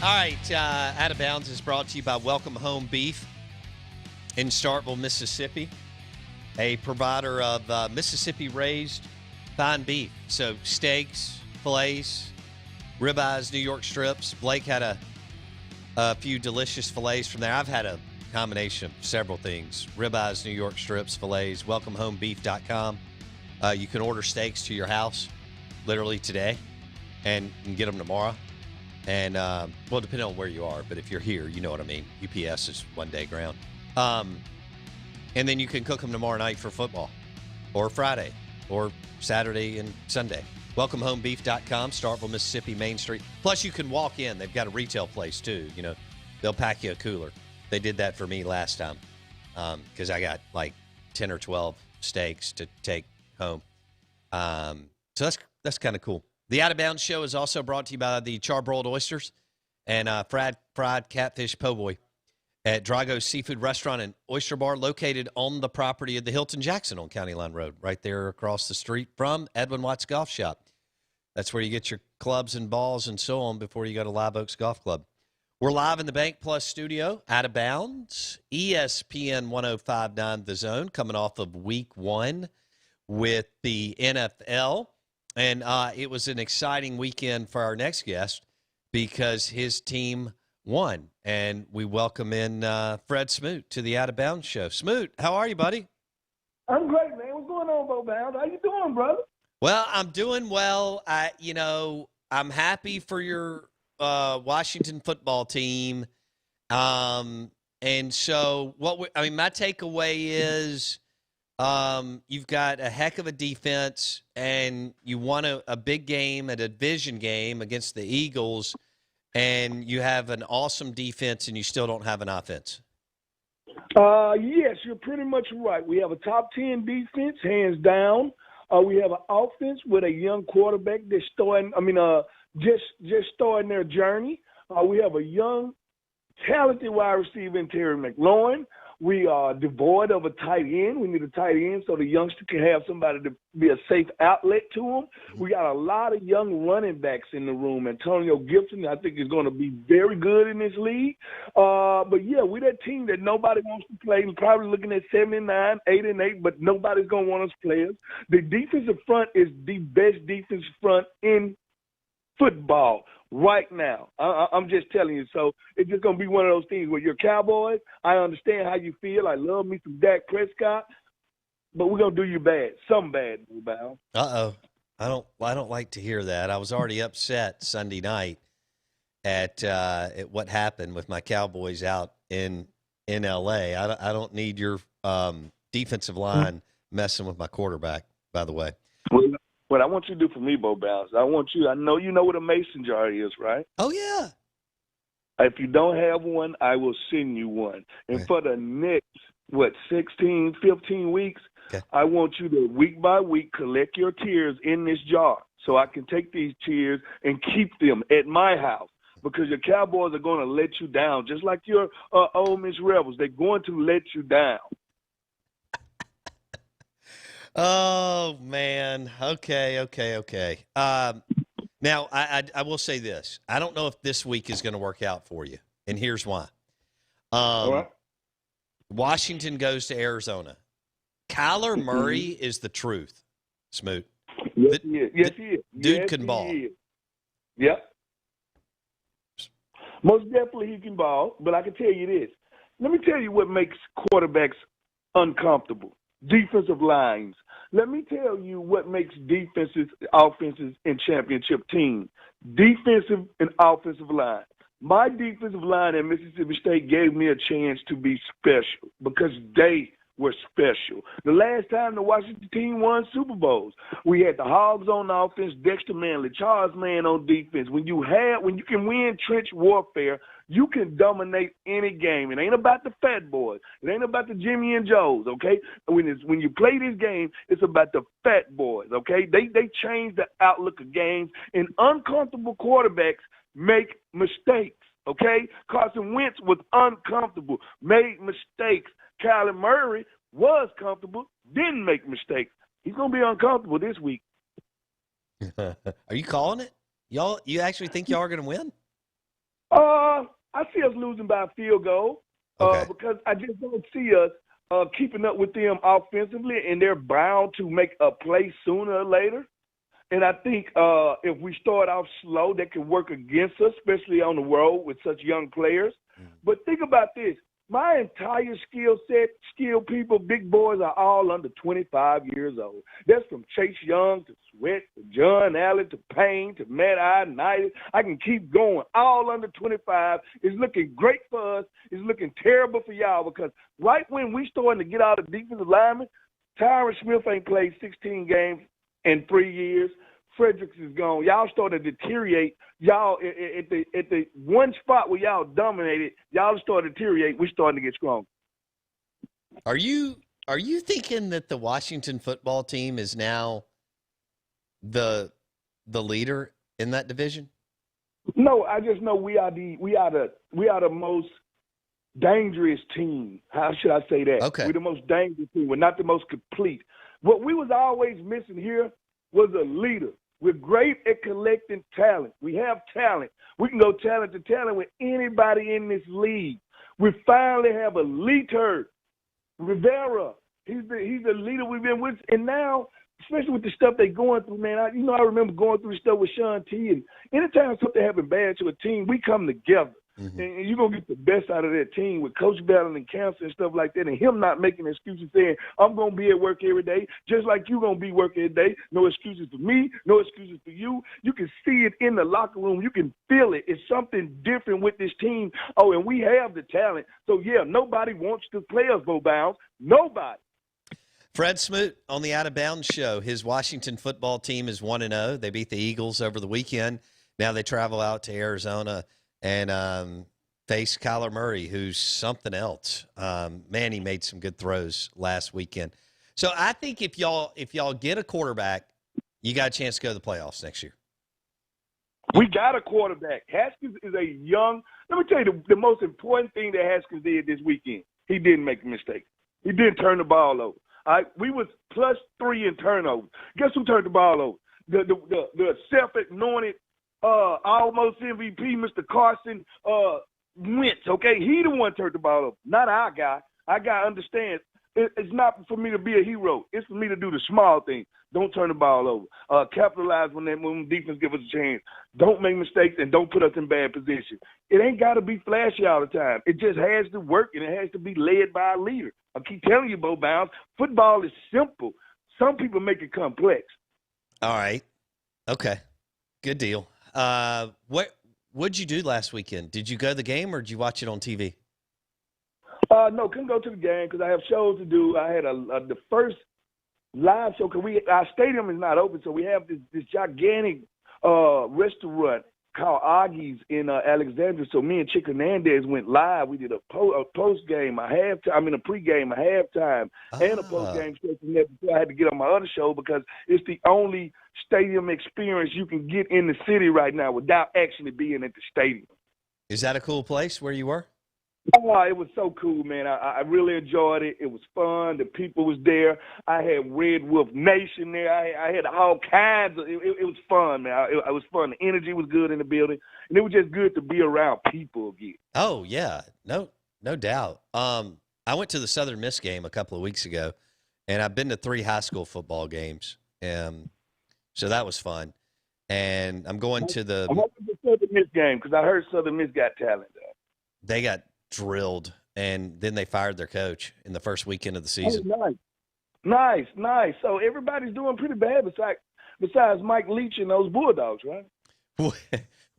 All right, Out of Bounds is brought to you by Welcome Home Beef in Starkville, Mississippi, a provider of Mississippi-raised fine beef. So steaks, fillets, ribeyes, New York strips. Blake had a few delicious fillets from there. I've had a combination of several things. Ribeyes, New York strips, fillets, welcomehomebeef.com. You can order steaks to your house literally today and you can get them tomorrow. And, well, depending on where you are, but if you're here, you know what I mean. UPS is one-day ground. And then you can cook them tomorrow night for football or Friday or Saturday and Sunday. WelcomeHomeBeef.com, Starkville, Mississippi, Main Street. Plus, you can walk in. They've got a retail place, too. You know, they'll pack you a cooler. They did that for me last time because I got like 10 or 12 steaks to take home. So that's kind of cool. The Out of Bounds show is also brought to you by the Charbroiled Oysters and fried catfish po' boy at Drago's Seafood Restaurant and Oyster Bar, located on the property of the Hilton Jackson on County Line Road, right there across the street from Edwin Watts Golf Shop. That's where you get your clubs and balls and so on before you go to Live Oaks Golf Club. We're live in the Bank Plus studio, Out of Bounds, ESPN 105.9 The Zone, coming off of week 1 with the NFL. And it was an exciting weekend for our next guest because his team won. And we welcome in Fred Smoot to the Out of Bounds show. Smoot, how are you, buddy? I'm great, man. What's going on, Bo Bounds? How you doing, brother? Well, I'm doing well. I'm happy for your Washington football team. And so my takeaway is you've got a heck of a defense and you won a big game, a division game against the Eagles, and you have an awesome defense and you still don't have an offense. Yes, you're pretty much right. We have a top 10 defense, hands down. We have an offense with a young quarterback that's just starting their journey. We have a young, talented wide receiver in Terry McLaurin. We are devoid of a tight end. We need a tight end so the youngster can have somebody to be a safe outlet to them. We got a lot of young running backs in the room. Antonio Gibson, I think, is going to be very good in this league. But, yeah, we're that team that nobody wants to play. We're probably looking at 7-9, 8-8, but nobody's going to want us players. The defensive front is the best defensive front in football right now. I'm just telling you. So it's just going to be one of those things where you're Cowboys. I understand how you feel. I love me some Dak Prescott, but we're going to do you bad. Some bad, Bow. Uh-oh. I don't like to hear that. I was already upset Sunday night at what happened with my Cowboys out in L.A. I don't need your defensive line messing with my quarterback, by the way. What I want you to do for me, Bo Bounds, I know you know what a mason jar is, right? Oh, yeah. If you don't have one, I will send you one. And for the next, 16, 15 weeks, okay, I want you to, week by week, collect your tears in this jar so I can take these tears and keep them at my house. Because your Cowboys are going to let you down, just like your Ole Miss Rebels. They're going to let you down. Oh, man. Okay. Now, I will say this. I don't know if this week is going to work out for you, and here's why. All right. Washington goes to Arizona. Kyler Murray is the truth, Smoot. Yes, he is. Dude can ball. Yep. Most definitely he can ball, but I can tell you this. Let me tell you what makes quarterbacks uncomfortable. Defensive lines. Let me tell you what makes defenses, offenses, and championship teams. Defensive and offensive line. My defensive line at Mississippi State gave me a chance to be special because they were special. The last time the Washington team won Super Bowls, we had the Hogs on offense, Dexter Manley, Charles Mann on defense. When you can win trench warfare, you can dominate any game. It ain't about the fat boys. It ain't about the Jimmy and Joes, okay? When you play this game, it's about the fat boys, okay? They change the outlook of games, and uncomfortable quarterbacks make mistakes, okay? Carson Wentz was uncomfortable, made mistakes. Kyler Murray was comfortable, didn't make mistakes. He's going to be uncomfortable this week. Are you calling it? You actually think y'all are going to win? I see us losing by a field goal Okay. because I just don't see us keeping up with them offensively, and they're bound to make a play sooner or later. And I think if we start off slow, that can work against us, especially on the road with such young players. But think about this. My entire skill set, skilled people, big boys are all under 25 years old. That's from Chase Young to Sweat to John Allen to Payne to Matt Ioannidis. I can keep going. All under 25. It's looking great for us. It's looking terrible for y'all because right when we starting to get out of defensive linemen, Tyron Smith ain't played 16 games in 3 years. Fredericks is gone. Y'all started to deteriorate. Y'all at the one spot where y'all dominated, y'all started to deteriorate. We're starting to get strong. Are you thinking that the Washington football team is now the leader in that division? No, I just know we are the most dangerous team. How should I say that? Okay. We're the most dangerous team. We're not the most complete. What we was always missing here was a leader. We're great at collecting talent. We have talent. We can go talent to talent with anybody in this league. We finally have a leader, Rivera. He's the leader we've been with. And now, especially with the stuff they're going through, man, I remember going through the stuff with Sean T. And anytime something happens bad to a team, we come together. Mm-hmm. And you're going to get the best out of that team with coach battling cancer and stuff like that, and him not making excuses saying, I'm going to be at work every day, just like you're going to be working every day. No excuses for me, no excuses for you. You can see it in the locker room. You can feel it. It's something different with this team. Oh, and we have the talent. So, yeah, nobody wants to play us, Bo Bounds. Nobody. Fred Smoot on the Out of Bounds show. His Washington football team is 1-0. They beat the Eagles over the weekend. Now they travel out to Arizona and face Kyler Murray, who's something else. Man, he made some good throws last weekend. So I think if y'all get a quarterback, you got a chance to go to the playoffs next year. We got a quarterback. Haskins is a young – let me tell you the most important thing that Haskins did this weekend. He didn't make a mistake. He didn't turn the ball over. All right? We was +3 in turnovers. Guess who turned the ball over? The self-anointed almost MVP, Mr. Carson Wentz, okay? He the one turned the ball over, not our guy. Our guy understands it's not for me to be a hero. It's for me to do the small things. Don't turn the ball over. Capitalize when defense give us a chance. Don't make mistakes and don't put us in bad position. It ain't got to be flashy all the time. It just has to work, and it has to be led by a leader. I keep telling you, Bo Bounds, football is simple. Some people make it complex. All right. Okay. Good deal. What'd you do last weekend? Did you go to the game or did you watch it on TV? No, couldn't go to the game because I have shows to do. I had the first live show because our stadium is not open, so we have this gigantic restaurant called Augie's in Alexandria. So me and Chick Hernandez went live. We did a post game, a pregame, a halftime, and a post game show from there before I had to get on my other show because it's the only stadium experience you can get in the city right now without actually being at the stadium. Is that a cool place where you were? Oh, it was so cool, man. I really enjoyed it. It was fun. The people was there. I had Red Wolf Nation there. I had all kinds of it was fun, man. It was fun. The energy was good in the building. And it was just good to be around people again. Oh, yeah. No doubt. I went to the Southern Miss game a couple of weeks ago, and I've been to 3 high school football games. So that was fun. And I'm going to the – I went to the Southern Miss game because I heard Southern Miss got talent there. They got drilled, and then they fired their coach in the first weekend of the season. Oh, nice. So everybody's doing pretty bad besides Mike Leach and those Bulldogs, right?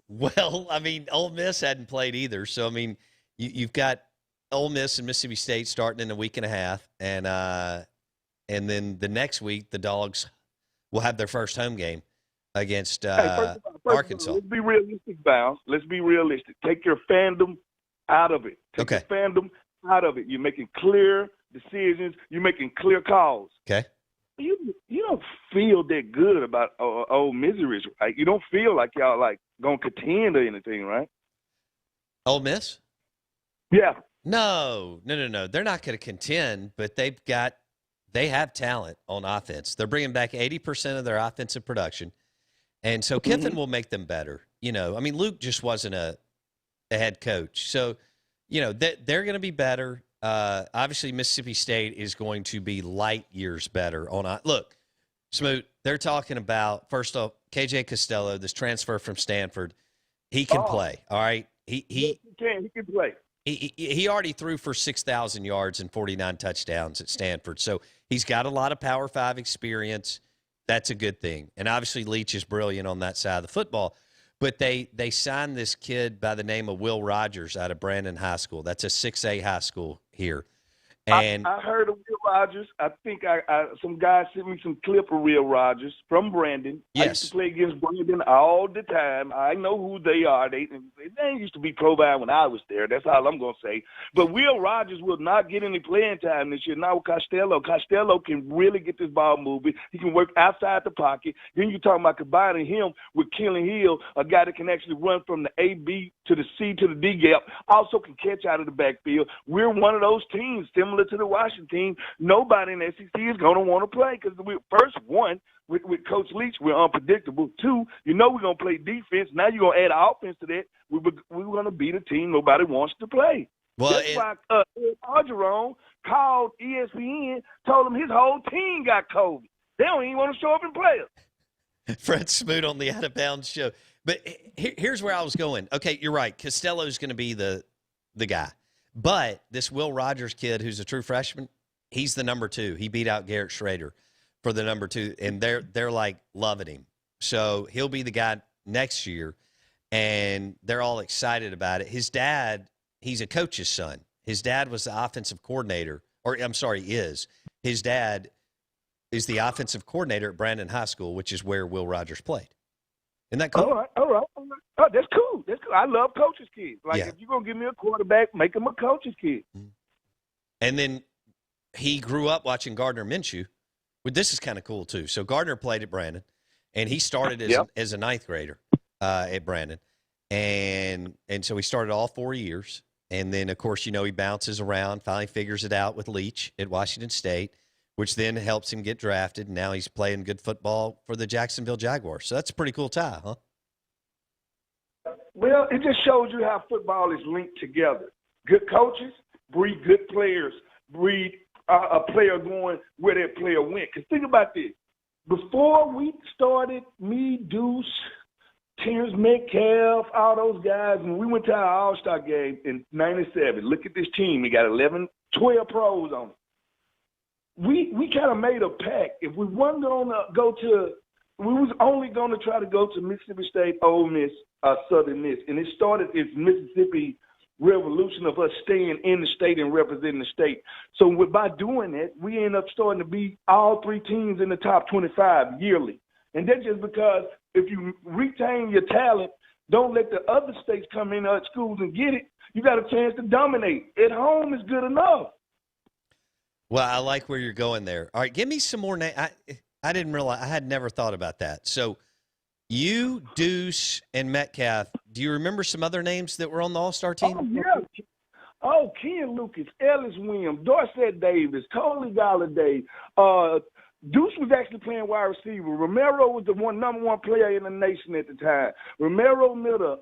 Well, I mean, Ole Miss hadn't played either. So, I mean, you've got Ole Miss and Mississippi State starting in a week and a half, and then the next week the Dogs will have their first home game against Arkansas. Let's be realistic, Bounce. Let's be realistic. Take your fandom out of it. Take your fandom out of it. You're making clear decisions. You're making clear calls. Okay. You don't feel that good about Ole Miss, right? You don't feel like y'all gonna contend or anything, right? Ole Miss? Yeah. No. They're not going to contend, but they have talent on offense. They're bringing back 80% of their offensive production, and so Kiffin will make them better. You know, I mean, Luke just wasn't the head coach. So, they're going to be better. Obviously, Mississippi State is going to be light years better. Look, Smoot, they're talking about, first off, KJ Costello, this transfer from Stanford. He can play, all right? He can play. He already threw for 6,000 yards and 49 touchdowns at Stanford. So he's got a lot of Power 5 experience. That's a good thing. And obviously Leach is brilliant on that side of the football. But they signed this kid by the name of Will Rogers out of Brandon High School. That's a 6A high school here. And I heard of Will Rogers. I think some guy sent me some clip of Will Rogers from Brandon. Yes. I used to play against Brandon all the time. I know who they are. They used to be Provine when I was there. That's all I'm going to say. But Will Rogers will not get any playing time this year. Now with Costello. Costello can really get this ball moving. He can work outside the pocket. Then you're talking about combining him with Kelly Hill, a guy that can actually run from the A, B to the C to the D gap, also can catch out of the backfield. We're one of those teams, similar to the Washington team. Nobody in the SEC is going to want to play because first, one, with Coach Leach, we're unpredictable. Two, we're going to play defense. Now you're going to add offense to that. We're going to beat a team nobody wants to play. Well, that's why Ed Orgeron called ESPN, told him his whole team got COVID. They don't even want to show up and play us. Fred Smoot on the Out of Bounds show. But here's where I was going. Okay, you're right. Costello's going to be the guy. But this Will Rogers kid, who's a true freshman, he's the number 2. He beat out Garrett Schrader for the number 2, and they're like loving him. So he'll be the guy next year, and they're all excited about it. His dad, he's a coach's son. His dad was the offensive coordinator, or I'm sorry, is. His dad is the offensive coordinator at Brandon High School, which is where Will Rogers played. Isn't that cool? All right. Oh, that's cool. I love coaches' kids. If you're going to give me a quarterback, make him a coach's kid. And then he grew up watching Gardner Minshew. Well, this is kind of cool, too. So Gardner played at Brandon, and he started as a ninth grader at Brandon. And so he started all 4 years. And then, of course, he bounces around, finally figures it out with Leach at Washington State, which then helps him get drafted. And now he's playing good football for the Jacksonville Jaguars. So that's a pretty cool tie, huh? Well, it just shows you how football is linked together. Good coaches breed good players, breed a player going where that player went. Because think about this. Before we started, me, Deuce, Terrence Metcalf, all those guys, when we went to our All-Star game in 97, look at this team. We got 12 pros on it. We kind of made a pact. If we weren't going to we was only going to try to go to Mississippi State, Ole Miss, Southern Miss. And it started this Mississippi revolution of us staying in the state and representing the state. So by doing that, we end up starting to beat all 3 teams in the top 25 yearly. And that's just because if you retain your talent, don't let the other states come in other schools and get it, you got a chance to dominate. At home is good enough. Well, I like where you're going there. All right, give me some more names. I didn't realize – I had never thought about that. So you, Deuce, and Metcalf, do you remember some other names that were on the All-Star team? Oh, yeah. Oh, Ken Lucas, Ellis Williams, Dorsett Davis, Coley Galladay. Deuce was actually playing wide receiver. Romero was the number one player in the nation at the time. Romero Miller.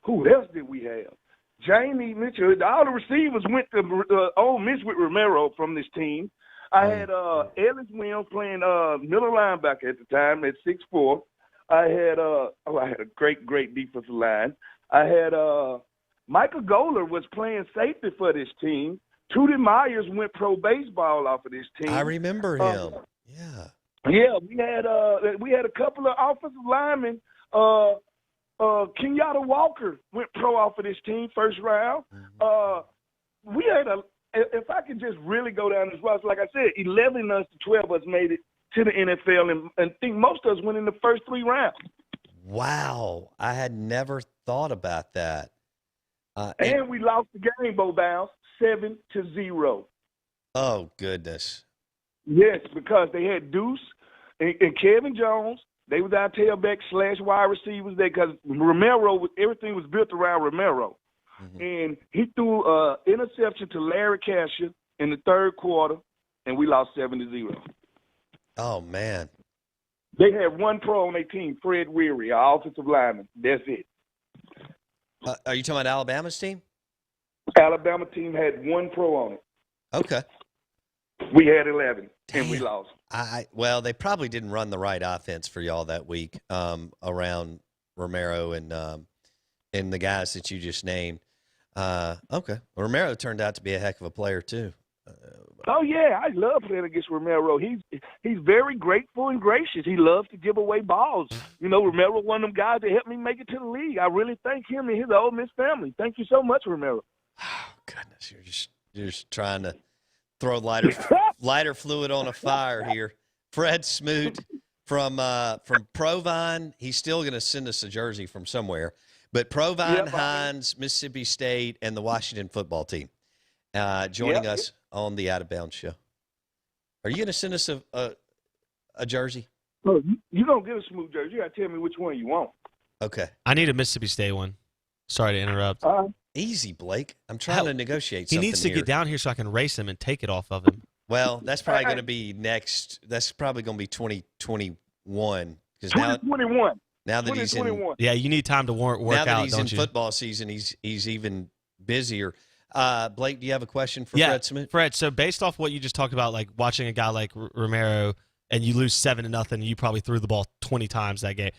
Who else did we have? Jamie Mitchell. All the receivers went to Ole Miss with Romero from this team. I had Ellis Williams playing middle linebacker at the time at 6'4". I had a great defensive line. I had Michael Goller was playing safety for this team. Tootie Myers went pro baseball off of this team. I remember him. Yeah, we had a couple of offensive linemen. Kenyatta Walker went pro off of this team first round. We had if I could just really go down this roster, like I said, 11 of us to 12 of us made it to the NFL, and I think most of us went in the first 3 rounds. Wow. I had never thought about that. And we lost the game, Bo Bounce, 7-0. Oh, goodness. Yes, because they had Deuce and Kevin Jones. They was our tailback / wide receivers there because everything was built around Romero. And he threw an interception to Larry Casher in the third quarter, and we lost 7-0. Oh, man. They had one pro on their team, Fred Weary, our offensive lineman. That's it. Are you talking about Alabama's team? Alabama team had 1 pro on it. Okay. We had 11, and we Damn. lost. Well, they probably didn't run the right offense for y'all that week around Romero and the guys that you just named. Okay. Romero turned out to be a heck of a player, too. Oh, yeah, I love playing against Romero. He's very grateful and gracious. He loves to give away balls. You know, Romero, one of them guys that helped me make it to the league. I really thank him and his Ole Miss family. Thank you so much, Romero. Oh, goodness, you're just trying to throw lighter fluid on a fire here. Fred Smoot from Provine. He's still going to send us a jersey from somewhere. But Provine, Hines, Mississippi State, and the Washington football team joining us on the Out of Bounds show. Are you going to send us a jersey? No, you don't get a Smoot jersey. You got to tell me which one you want. Okay. I need a Mississippi State one. Sorry to interrupt. Easy, Blake. I'm trying to negotiate something. He needs to here. Get down here so I can race him and take it off of him. Well, that's probably going to be next. That's probably going to be 2021. 2021. Now that he's in, you need time to work now that out. He's in football season. He's even busier. Blake, do you have a question for Fred Smoot? Fred, so based off what you just talked about, like watching a guy like Romero and you lose 7-0, you probably threw the ball 20 times that game.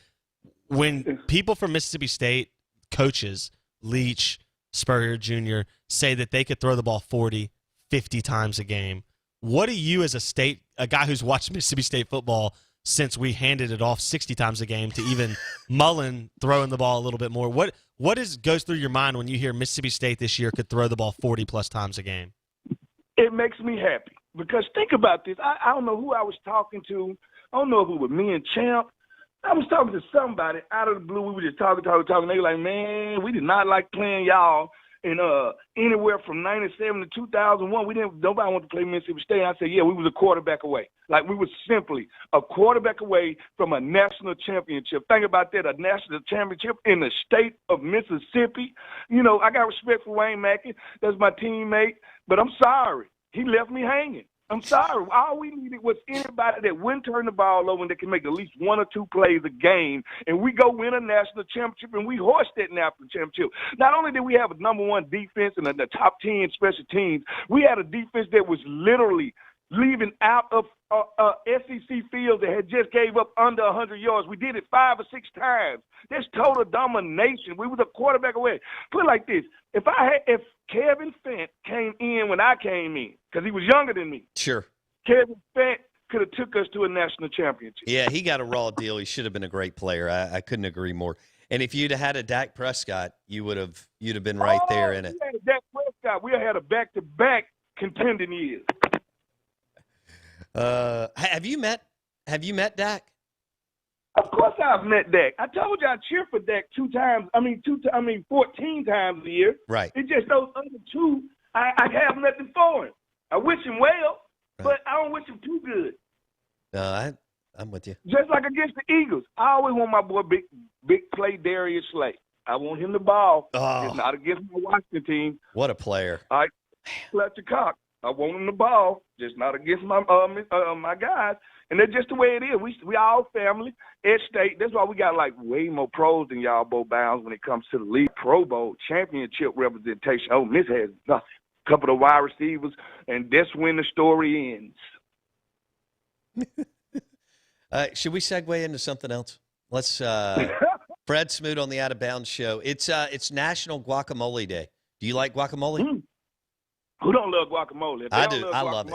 When people from Mississippi State, coaches, Leach, Spurrier Jr., say that they could throw the ball 40, 50 times a game, what do you as a guy who's watched Mississippi State football since we handed it off 60 times a game to even Mullen throwing the ball a little bit more, what goes through your mind when you hear Mississippi State this year could throw the ball 40-plus times a game? It makes me happy because think about this. I don't know who I was talking to. I don't know if it was me and Champ. I was talking to somebody out of the blue. We were just talking. They were like, man, we did not like playing y'all. And anywhere from 97 to 2001, nobody wanted to play Mississippi State. I said, yeah, we was a quarterback away. Like we were simply a quarterback away from a national championship. Think about that, a national championship in the state of Mississippi. You know, I got respect for Wayne Mackey. That's my teammate. But I'm sorry. He left me hanging. I'm sorry. All we needed was anybody that wouldn't turn the ball over and that can make at least 1 or 2 plays a game, and we go win a national championship, and we hoist that national championship. Not only did we have a number 1 defense and the top 10 special teams, we had a defense that was literally leaving out of SEC fields that had just gave up under 100 yards. We did it 5 or 6 times. That's total domination. We was a quarterback away. Put it like this. If Kevin Fant came in when I came in, because he was younger than me. Sure. Kevin Fant could have took us to a national championship. Yeah, he got a raw deal. He should have been a great player. I couldn't agree more. And if you'd have had a Dak Prescott, you'd have been right there in it. We had a Dak Prescott. We had a back-to-back contending years. Have you met Dak? Of course I've met Dak. I told you I cheer for Dak 14 times a year. Right. It's just those other 2, I have nothing for him. I wish him well, but I don't wish him too good. No, I'm with you. Just like against the Eagles. I always want my boy big play Darius Slay. I want him the ball. Oh. It's not against my Washington team. What a player. All right, Fletcher Cox. I want him the ball, just not against my guys. And that's just the way it is. We all family. Ed State, that's why we got like way more pros than y'all Bo Bounds when it comes to the league. Pro Bowl championship representation. Ole Miss has nothing. A couple of wide receivers, and that's when the story ends. Should we segue into something else? Let's Fred Smoot on the Out of Bounds show. It's National Guacamole Day. Do you like guacamole? Who don't love guacamole? I do. I love it.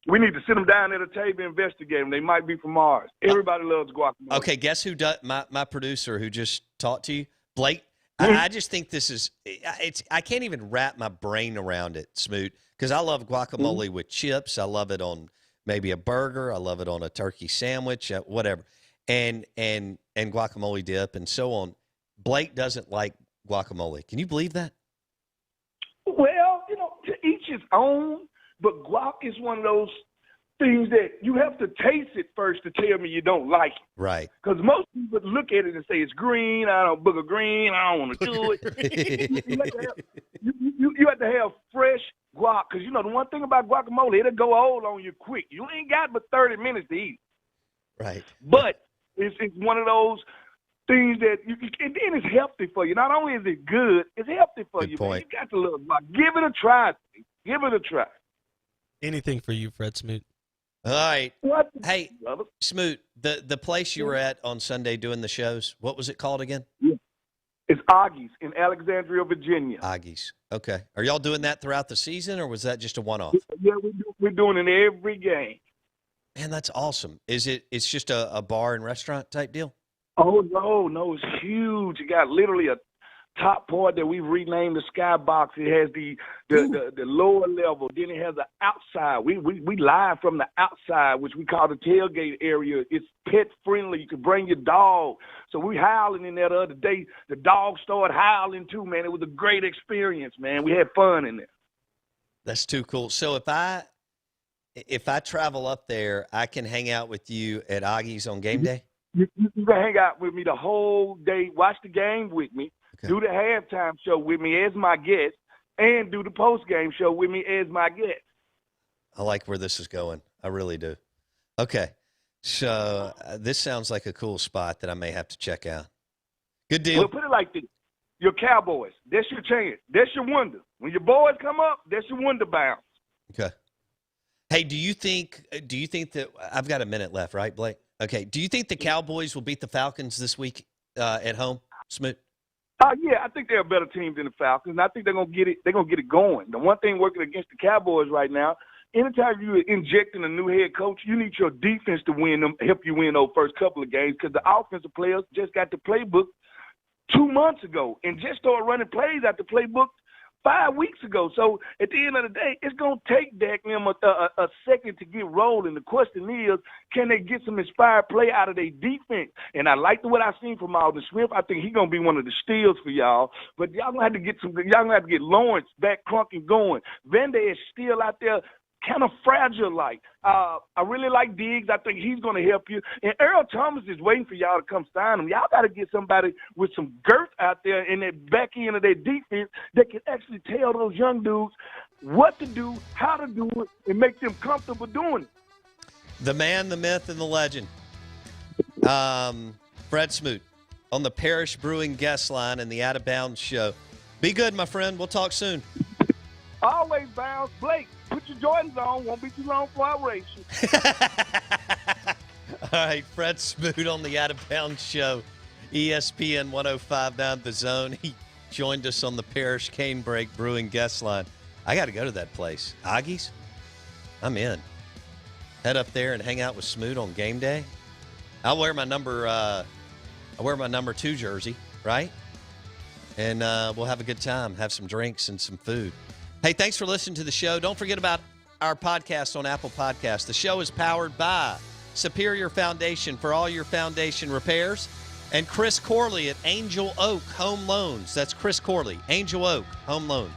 We need to sit them down at a table and investigate them. They might be from Mars. Everybody loves guacamole. Okay, guess who does? My producer who just talked to you, Blake. Mm-hmm. I just think this is I can't even wrap my brain around it, Smoot, because I love guacamole with chips. I love it on maybe a burger. I love it on a turkey sandwich, whatever, and guacamole dip and so on. Blake doesn't like guacamole. Can you believe that? Well, to each his own, but guac is one of those things that you have to taste it first to tell me you don't like it. Right. Because most people look at it and say it's green. I don't booger green. I don't want to do it. You have to have fresh guac because, the one thing about guacamole, it'll go old on you quick. You ain't got but 30 minutes to eat. Right. But it's one of those things that and then it's healthy for you. Not only is it good, it's healthy for Good you, point. man. You got to look. Give it a try. Give it a try. Anything for you, Fred Smoot. All right. What? Hey, Smoot, the place you were at on Sunday doing the shows, what was it called again? Yeah. It's Augie's in Alexandria, Virginia. Augie's. Okay. Are y'all doing that throughout the season, or was that just a one-off? Yeah, we're doing it every game. Man, that's awesome. It's just a bar and restaurant type deal? Oh, no, it's huge. It got literally a top part that we renamed the Skybox. It has the lower level. Then it has an outside. We live from the outside, which we call the tailgate area. It's pet friendly. You can bring your dog. So we howling in there the other day. The dog started howling too, man. It was a great experience, man. We had fun in there. That's too cool. So if I travel up there, I can hang out with you at Augie's on game day? You can hang out with me the whole day, watch the game with me, Okay. do the halftime show with me as my guest, and do the post-game show with me as my guest. I like where this is going. I really do. Okay. So this sounds like a cool spot that I may have to check out. Good deal. Well, put it like this. Your Cowboys, that's your chance. That's your wonder. When your boys come up, that's your wonder bounce. Okay. Hey, do you think that I've got a minute left, right, Blake? Okay. Do you think the Cowboys will beat the Falcons this week at home, Smoot? Yeah, I think they're a better team than the Falcons, and I think they're gonna get it. They're gonna get it going. The one thing working against the Cowboys right now, anytime you're injecting a new head coach, you need your defense to win them, help you win those first couple of games, because the offensive players just got the playbook 2 months ago and just started running plays out the playbook 5 weeks ago. So at the end of the day, it's going to take Dak and them a second to get rolling. The question is, can they get some inspired play out of their defense? And I like what I've seen from Alden Smith. I think he's going to be one of the steals for y'all. But y'all going to have to get Lawrence back crunking going. Vende is still out there kind of fragile like. I really like Diggs. I think he's going to help you. And Earl Thomas is waiting for y'all to come sign him. Y'all got to get somebody with some girth out there in that back end of their defense that can actually tell those young dudes what to do, how to do it, and make them comfortable doing it. The man, the myth, and the legend. Fred Smoot on the Parish Brewing guest line and the Out of Bounds show. Be good, my friend. We'll talk soon. Always bounce. Blake, put your Jordans on. Won't be too long for our race. All right, Fred Smoot on the Out of Bounds show, ESPN 105.9 The Zone. He joined us on the Parish Canebrake Brewing guest line. I got to go to that place. Augie's? I'm in. Head up there and hang out with Smoot on game day. I'll wear my number 2 jersey, right? And we'll have a good time, have some drinks and some food. Hey, thanks for listening to the show. Don't forget about our podcast on Apple Podcasts. The show is powered by Superior Foundation for all your foundation repairs, and Chris Corley at Angel Oak Home Loans. That's Chris Corley, Angel Oak Home Loans.